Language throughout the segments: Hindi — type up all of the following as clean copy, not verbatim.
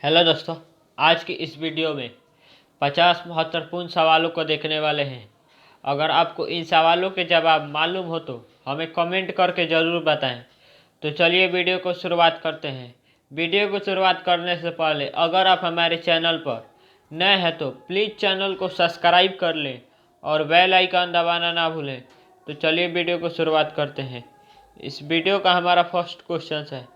हेलो दोस्तों, आज की इस वीडियो में 50 महत्वपूर्ण सवालों को देखने वाले हैं। अगर आपको इन सवालों के जवाब मालूम हो तो हमें कमेंट करके ज़रूर बताएं। तो चलिए वीडियो को शुरुआत करते हैं। वीडियो को शुरुआत करने से पहले अगर आप हमारे चैनल पर नए हैं तो प्लीज़ चैनल को सब्सक्राइब कर लें और बेल आइकन दबाना ना भूलें। तो चलिए वीडियो को शुरुआत करते हैं। इस वीडियो का हमारा फर्स्ट क्वेश्चन है,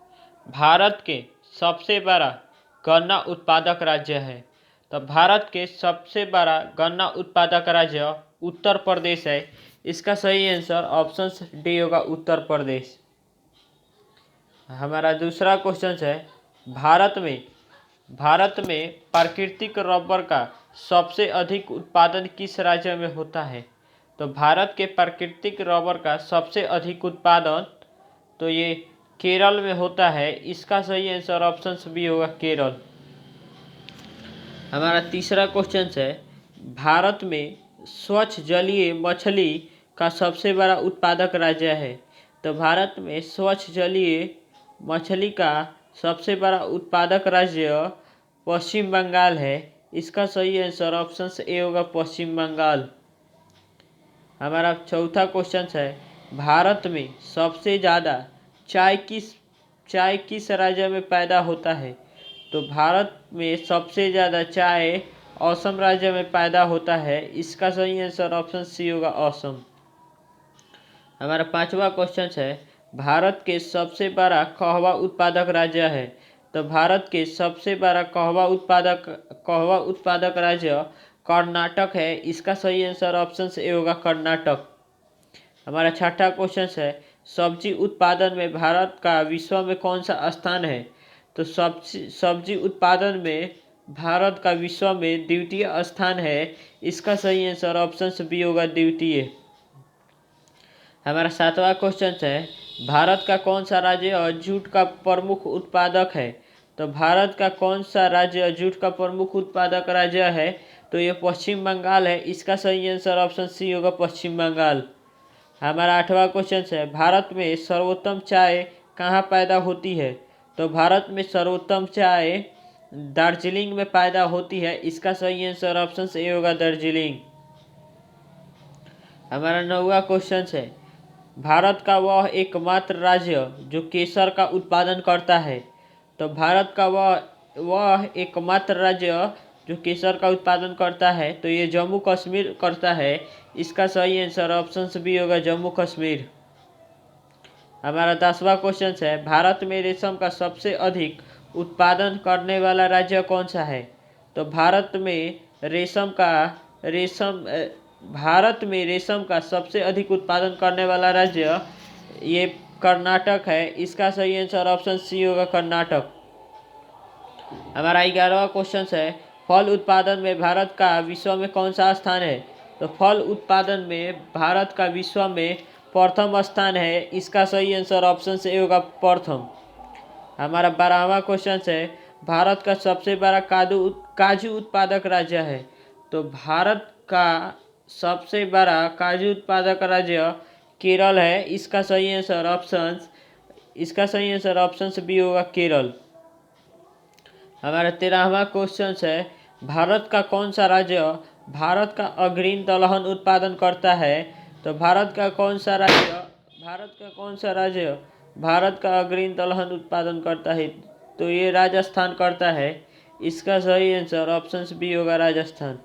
भारत के सबसे बड़ा गन्ना उत्पादक राज्य है। तो भारत के सबसे बड़ा गन्ना उत्पादक राज्य उत्तर प्रदेश है। इसका सही आंसर ऑप्शन डी होगा, उत्तर प्रदेश। हमारा दूसरा क्वेश्चन है, भारत में प्राकृतिक रबर का सबसे अधिक उत्पादन किस राज्य में होता है। तो भारत के प्राकृतिक रबर का सबसे अधिक उत्पादन तो ये केरल में होता है। इसका सही आंसर ऑप्शन बी होगा, केरल। हमारा तीसरा क्वेश्चन है, भारत में स्वच्छ जलीय मछली का सबसे बड़ा उत्पादक राज्य है। तो भारत में स्वच्छ जलीय मछली का सबसे बड़ा उत्पादक राज्य पश्चिम बंगाल है। इसका सही आंसर ऑप्शन ए होगा, पश्चिम बंगाल। हमारा चौथा क्वेश्चन है, भारत में सबसे ज़्यादा चाय किस राज्य में पैदा होता है। तो भारत में सबसे ज़्यादा चाय असम राज्य में पैदा होता है। इसका सही आंसर ऑप्शन सी होगा, असम। हमारा पांचवा क्वेश्चन है, भारत के सबसे बड़ा कहवा उत्पादक राज्य है। तो भारत के सबसे बड़ा कहवा उत्पादक राज्य कर्नाटक है। इसका सही आंसर ऑप्शन ए होगा, कर्नाटक। हमारा छठा क्वेश्चन है, सब्जी उत्पादन में भारत का विश्व में कौन सा स्थान है। तो सब्जी उत्पादन में भारत का विश्व में द्वितीय स्थान है। इसका सही आंसर ऑप्शन बी होगा, द्वितीय। हमारा सातवां क्वेश्चन है, भारत का कौन सा राज्य जूट का प्रमुख उत्पादक है। तो भारत का कौन सा राज्य जूट का प्रमुख उत्पादक राज्य है। तो ये पश्चिम बंगाल है। इसका सही आंसर ऑप्शन सी होगा, पश्चिम बंगाल। हमारा आठवां क्वेश्चन है, भारत में सर्वोत्तम चाय कहाँ पैदा होती है। तो भारत में सर्वोत्तम चाय दार्जिलिंग में पैदा होती है। इसका सही आंसर ऑप्शन ए होगा, दार्जिलिंग। हमारा नौवां क्वेश्चन है, भारत का वह एकमात्र राज्य जो केसर का उत्पादन करता है। तो भारत का वह एकमात्र राज्य जो केसर का उत्पादन करता है तो ये जम्मू कश्मीर करता है। इसका सही आंसर ऑप्शन बी होगा, जम्मू कश्मीर। हमारा 10वां क्वेश्चन है, भारत में रेशम का सबसे अधिक उत्पादन करने वाला राज्य कौन सा है। तो भारत में रेशम का सबसे अधिक उत्पादन करने वाला राज्य ये कर्नाटक है। इसका सही आंसर ऑप्शन सी होगा, कर्नाटक। हमारा 11वां क्वेश्चन है, फल उत्पादन में भारत का विश्व में कौन सा स्थान है। तो फल उत्पादन में भारत का विश्व में प्रथम स्थान है। इसका सही आंसर ऑप्शन ए होगा, प्रथम। हमारा 12वां क्वेश्चन है, भारत का सबसे बड़ा काजू उत्पादक राज्य है। तो भारत का सबसे बड़ा काजू उत्पादक राज्य केरल है। इसका सही आंसर ऑप्शन बी होगा, केरल। हमारा 13वां क्वेश्चन है, भारत का कौन सा राज्य भारत का अग्रणी दलहन उत्पादन करता है। तो भारत का कौन सा राज्य भारत का अग्रणी दलहन उत्पादन करता है। तो ये राजस्थान करता है। इसका सही आंसर ऑप्शन बी होगा, राजस्थान।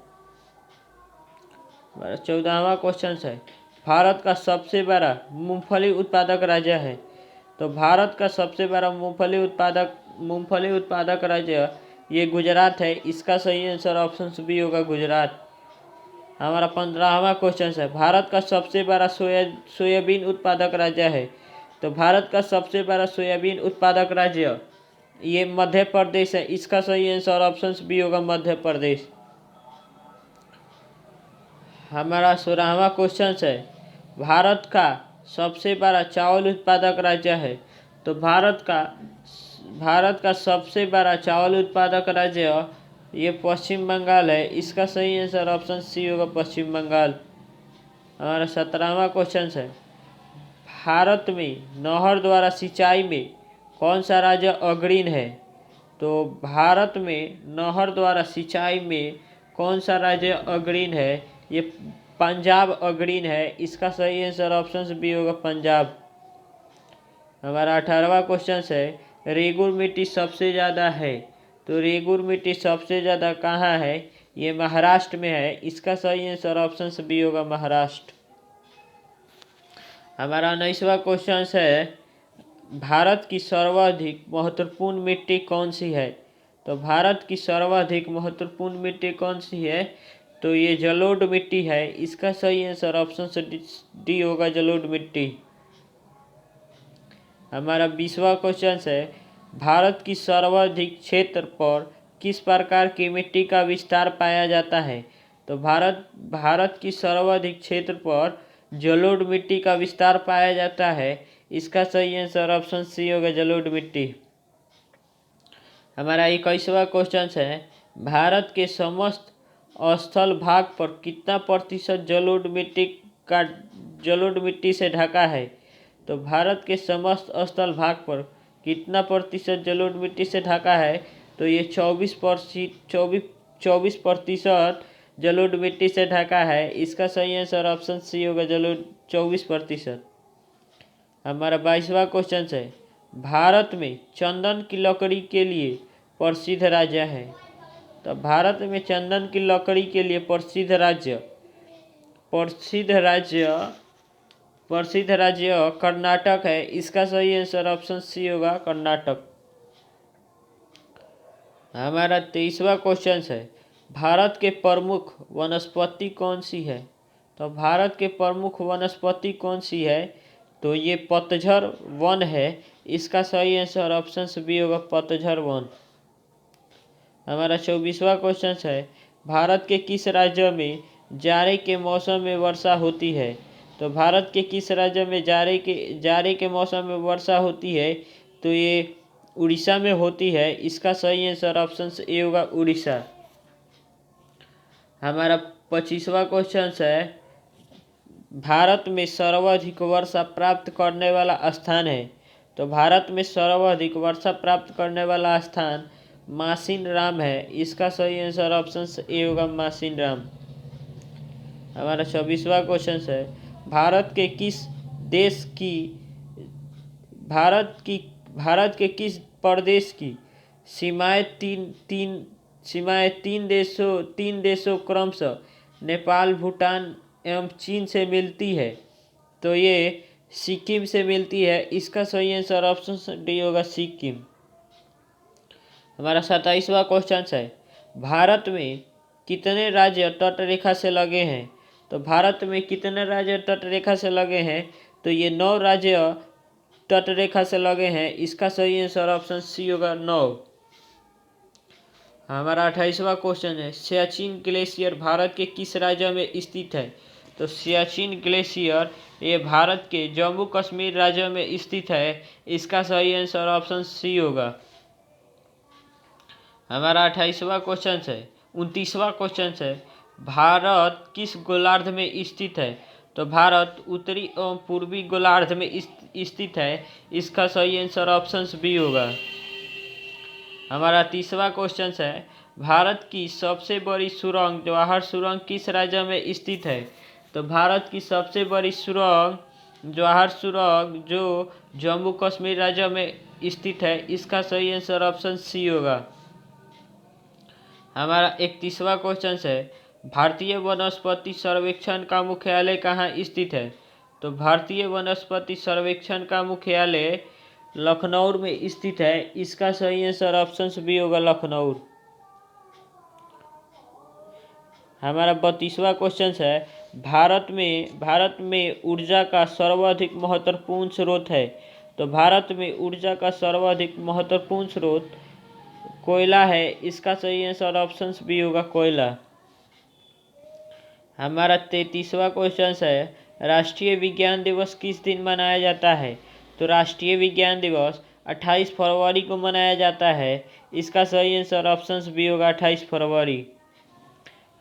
14वां क्वेश्चन है, भारत का सबसे बड़ा मूंगफली उत्पादक राज्य है। तो भारत का सबसे बड़ा मूंगफली उत्पादक राज्य ये गुजरात है। इसका सही आंसर ऑप्शन बी होगा, गुजरात। हमारा 15वां क्वेश्चन है, भारत का सबसे बड़ा सोयाबीन उत्पादक राज्य है। तो भारत का सबसे बड़ा सोयाबीन उत्पादक राज्य ये मध्य प्रदेश है। इसका सही आंसर ऑप्शन बी होगा, मध्य प्रदेश। हमारा 16वां क्वेश्चन है, भारत का सबसे बड़ा चावल उत्पादक राज्य है। तो भारत का सबसे बड़ा चावल उत्पादक राज्य ये पश्चिम बंगाल है। इसका सही आंसर ऑप्शन सी होगा, पश्चिम बंगाल। हमारा 17वां क्वेश्चन है, भारत में नहर द्वारा सिंचाई में कौन सा राज्य अग्रणी है। तो भारत में नहर द्वारा सिंचाई में कौन सा राज्य अग्रणी है? ये पंजाब अग्रणी है। इसका सही आंसर ऑप्शन बी होगा, पंजाब। हमारा 18वां क्वेश्चन है, रेगुर मिट्टी सबसे ज़्यादा है। तो रेगुर मिट्टी सबसे ज़्यादा कहाँ है? ये महाराष्ट्र में है। इसका सही आंसर ऑप्शन बी होगा, महाराष्ट्र। हमारा 19वां क्वेश्चन है, भारत की सर्वाधिक महत्वपूर्ण मिट्टी कौन सी है? तो भारत की सर्वाधिक महत्वपूर्ण मिट्टी कौन सी है? तो ये जलोढ़ मिट्टी है। इसका सही आंसर ऑप्शन डी होगा, जलोढ़ मिट्टी। हमारा 20वां क्वेश्चन है, भारत की सर्वाधिक क्षेत्र पर किस प्रकार की मिट्टी का विस्तार पाया जाता है? तो भारत की सर्वाधिक क्षेत्र पर जलोढ़ मिट्टी का विस्तार पाया जाता है। इसका सही आंसर ऑप्शन सी होगा, जलोढ़ मिट्टी। हमारा 21वां क्वेश्चन है, भारत के समस्त स्थल भाग पर कितना प्रतिशत जलोढ़ मिट्टी से ढका है? तो भारत के समस्त स्थल भाग पर कितना प्रतिशत जलोढ़ मिट्टी से ढका है? तो ये 24% जलोढ़ मिट्टी से ढका है। इसका सही आंसर ऑप्शन सी होगा, 24%। हमारा 22वां क्वेश्चन है, भारत में चंदन की लकड़ी के लिए प्रसिद्ध राज्य है। तो भारत में चंदन की लकड़ी के लिए प्रसिद्ध राज्य कर्नाटक है। इसका सही आंसर ऑप्शन सी होगा, कर्नाटक। हमारा 23वां क्वेश्चन है, भारत के प्रमुख वनस्पति कौन सी है? तो भारत के प्रमुख वनस्पति कौन सी है? तो ये पतझड़ वन है। इसका सही आंसर ऑप्शन बी होगा, पतझड़ वन। हमारा 24वां क्वेश्चन है, भारत के किस राज्य में जाड़े के मौसम में वर्षा होती है? तो भारत के किस राज्य में जाड़े के मौसम में वर्षा होती है? तो ये उड़ीसा में होती है। इसका सही आंसर ऑप्शन ए होगा, उड़ीसा। हमारा 25वां क्वेश्चन है, भारत में सर्वाधिक वर्षा प्राप्त करने वाला स्थान है। तो भारत में सर्वाधिक वर्षा प्राप्त करने वाला स्थान मासिन राम है। इसका सही आंसर ऑप्शन ए होगा, मासिन राम। हमारा 26वां क्वेश्चन है, भारत के किस प्रदेश की सीमाएं तीन देशों क्रमशः नेपाल, भूटान एवं चीन से मिलती है? तो ये सिक्किम से मिलती है। इसका सही आंसर ऑप्शन डी होगा, सिक्किम। हमारा 27वां क्वेश्चन है, भारत में कितने राज्य तटरेखा से लगे हैं? तो भारत में कितने राज्य तटरेखा से लगे हैं? तो ये 9 राज्य तटरेखा से लगे हैं। इसका सही आंसर ऑप्शन सी होगा, 9। हमारा 28वां क्वेश्चन है, सियाचिन ग्लेशियर भारत के किस राज्य में स्थित है? तो सियाचिन ग्लेशियर ये भारत के जम्मू कश्मीर राज्य में स्थित है। इसका सही आंसर ऑप्शन सी होगा। हमारा 28वां क्वेश्चन है, 29वां क्वेश्चन है, भारत किस गोलार्ध में स्थित है? तो भारत उत्तरी एवं पूर्वी गोलार्ध में स्थित है। इसका सही आंसर ऑप्शन बी होगा। हमारा 30वां क्वेश्चन है, भारत की सबसे बड़ी सुरंग जवाहर सुरंग किस राज्य में स्थित है? तो भारत की सबसे बड़ी सुरंग जवाहर सुरंग जो जम्मू कश्मीर राज्य में स्थित है। इसका सही आंसर ऑप्शन सी होगा। हमारा 31वां क्वेश्चन है, भारतीय वनस्पति सर्वेक्षण का मुख्यालय कहाँ स्थित है? तो भारतीय वनस्पति सर्वेक्षण का मुख्यालय लखनऊ में स्थित है। इसका सही आंसर ऑप्शन बी होगा, लखनऊ। हमारा 32वां क्वेश्चन है, भारत में ऊर्जा का सर्वाधिक महत्वपूर्ण स्रोत है। तो भारत में ऊर्जा का सर्वाधिक महत्वपूर्ण स्रोत कोयला है। इसका सही आंसर ऑप्शन बी होगा, कोयला। हमारा 33वां क्वेश्चन है, राष्ट्रीय विज्ञान दिवस किस दिन मनाया जाता है? तो राष्ट्रीय विज्ञान दिवस 28 फरवरी को मनाया जाता है। इसका सही आंसर ऑप्शन बी होगा, 28 फरवरी।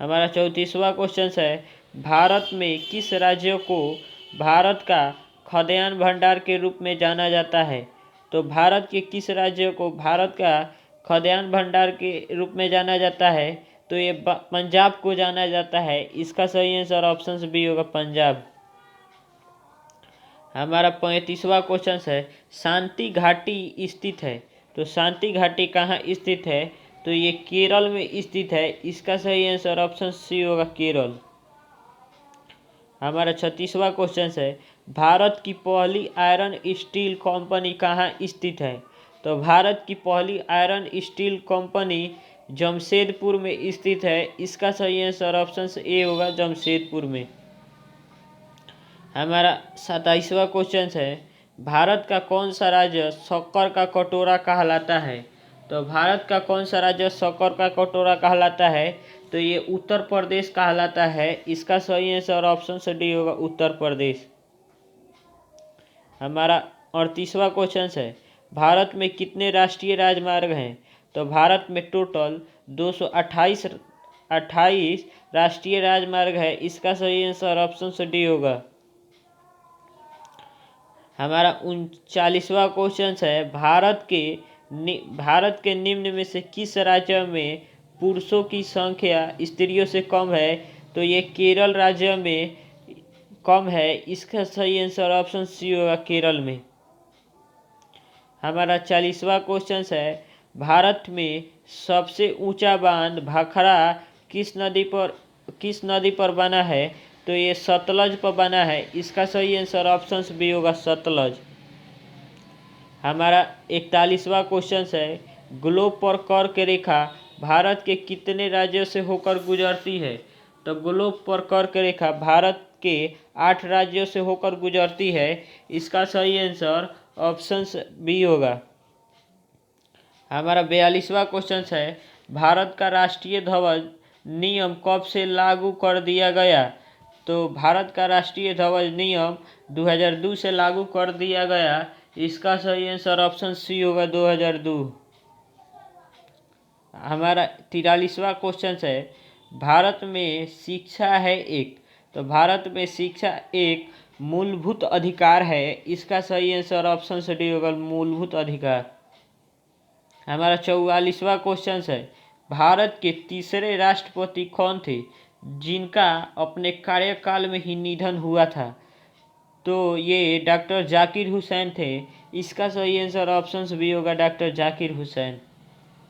हमारा 34वां क्वेश्चन है, भारत में किस राज्य को भारत का खाद्यान्न भंडार के रूप में जाना जाता है? तो भारत के किस राज्य को भारत का खाद्यान्न भंडार के रूप में जाना जाता है, तो ये पंजाब को जाना जाता है। इसका सही आंसर ऑप्शन बी होगा, पंजाब। हमारा 35वां क्वेश्चन है, शांति घाटी स्थित है। तो शांति घाटी कहाँ स्थित है? तो ये केरल में स्थित है। इसका सही आंसर ऑप्शन सी होगा, केरल। हमारा 36वां क्वेश्चन है, भारत की पहली आयरन स्टील कंपनी कहाँ स्थित है? तो भारत की पहली आयरन स्टील कंपनी जमशेदपुर में स्थित है। इसका सही आंसर ऑप्शन ए होगा, जमशेदपुर में। हमारा 27वां क्वेश्चन है, भारत का कौन सा राज्य शक्कर का कटोरा कहलाता है? तो भारत का कौन सा राज्य शक्कर का कटोरा कहलाता है? तो ये उत्तर प्रदेश कहलाता है। इसका सही आंसर ऑप्शन डी होगा, उत्तर प्रदेश। हमारा 38वां क्वेश्चन है, भारत में कितने राष्ट्रीय राजमार्ग हैं? तो भारत में टोटल 228 राष्ट्रीय राजमार्ग है। इसका सही आंसर ऑप्शन डी होगा। हमारा 39वां क्वेश्चन है, भारत के निम्न में से किस राज्य में पुरुषों की संख्या स्त्रियों से कम है? तो ये केरल राज्य में कम है। इसका सही आंसर ऑप्शन सी होगा, केरल में। हमारा 40वां क्वेश्चन है, भारत में सबसे ऊंचा बांध भाखड़ा किस नदी पर बना है? तो ये सतलज पर बना है। इसका सही आंसर ऑप्शन बी होगा, सतलज। हमारा 41वां क्वेश्चन है, ग्लोब पर कर्क रेखा भारत के कितने राज्यों से होकर गुजरती है? तो ग्लोब पर कर्क रेखा भारत के 8 राज्यों से होकर गुजरती है। इसका सही आंसर ऑप्शन बी होगा। हमारा 42वां क्वेश्चन है, भारत का राष्ट्रीय ध्वज नियम कब से लागू कर दिया गया? तो भारत का राष्ट्रीय ध्वज नियम 2002 से लागू कर दिया गया। इसका सही आंसर ऑप्शन सी होगा, 2002। हमारा 43वां क्वेश्चन है, भारत में शिक्षा है एक। तो भारत में शिक्षा एक मूलभूत अधिकार है। इसका सही आंसर ऑप्शन डी होगा, मूलभूत अधिकार। हमारा 44वां क्वेश्चन है, भारत के तीसरे राष्ट्रपति कौन थे जिनका अपने कार्यकाल में ही निधन हुआ था? तो ये डॉक्टर जाकिर हुसैन थे। इसका सही आंसर ऑप्शन बी होगा, डॉक्टर जाकिर हुसैन।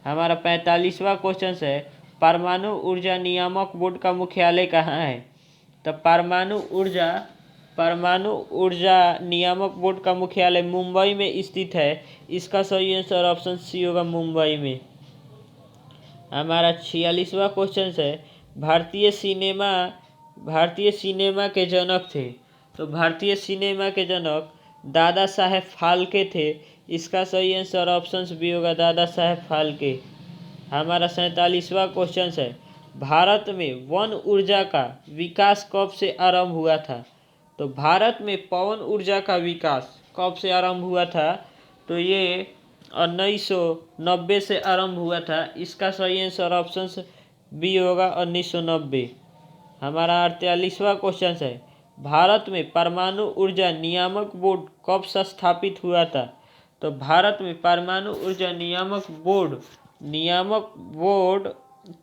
हमारा 45वां क्वेश्चन है, परमाणु ऊर्जा नियामक बोर्ड का मुख्यालय कहाँ है? तो परमाणु ऊर्जा नियामक बोर्ड का मुख्यालय मुंबई में स्थित है। इसका सही आंसर ऑप्शन सी होगा, मुंबई में। हमारा 46वां क्वेश्चन है, भारतीय सिनेमा के जनक थे। तो भारतीय सिनेमा के जनक दादा साहेब फाल्के थे। इसका सही आंसर ऑप्शन बी होगा, दादा साहेब फाल्के। हमारा 47वां क्वेश्चन है, भारत में वन ऊर्जा का विकास कब से आरंभ हुआ था? तो भारत में पवन ऊर्जा का विकास कब से आरंभ हुआ था? तो ये 1990 से आरंभ हुआ था। इसका सही आंसर ऑप्शन बी होगा, 1990। हमारा 48वां क्वेश्चन है, भारत में परमाणु ऊर्जा नियामक बोर्ड कब से स्थापित हुआ था? तो भारत में परमाणु ऊर्जा नियामक बोर्ड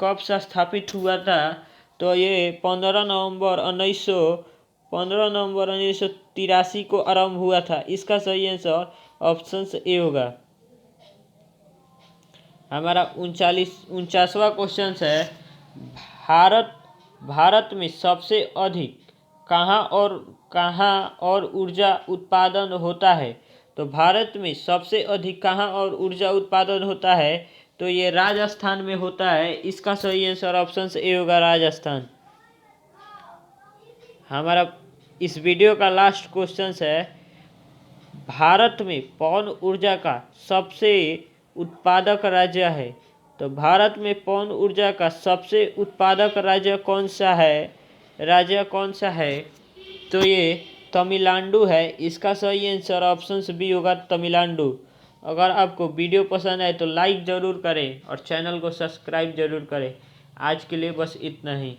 कब से स्थापित हुआ था? तो ये 15 नवंबर 1983 को आरंभ हुआ था। इसका सही आंसर ऑप्शन ए होगा। हमारा 49वां क्वेश्चन है, भारत में सबसे अधिक कहाँ और ऊर्जा उत्पादन होता है? तो भारत में सबसे अधिक कहाँ और ऊर्जा उत्पादन होता है? तो ये राजस्थान में होता है। इसका सही आंसर ऑप्शन ए होगा, राजस्थान। हमारा इस वीडियो का लास्ट क्वेश्चन है, भारत में पवन ऊर्जा का सबसे उत्पादक राज्य है। तो भारत में पवन ऊर्जा का सबसे उत्पादक राज्य कौन सा है? तो ये तमिलनाडु है। इसका सही आंसर ऑप्शन बी होगा, तमिलनाडु। अगर आपको वीडियो पसंद आए तो लाइक ज़रूर करें और चैनल को सब्सक्राइब ज़रूर करें। आज के लिए बस इतना ही।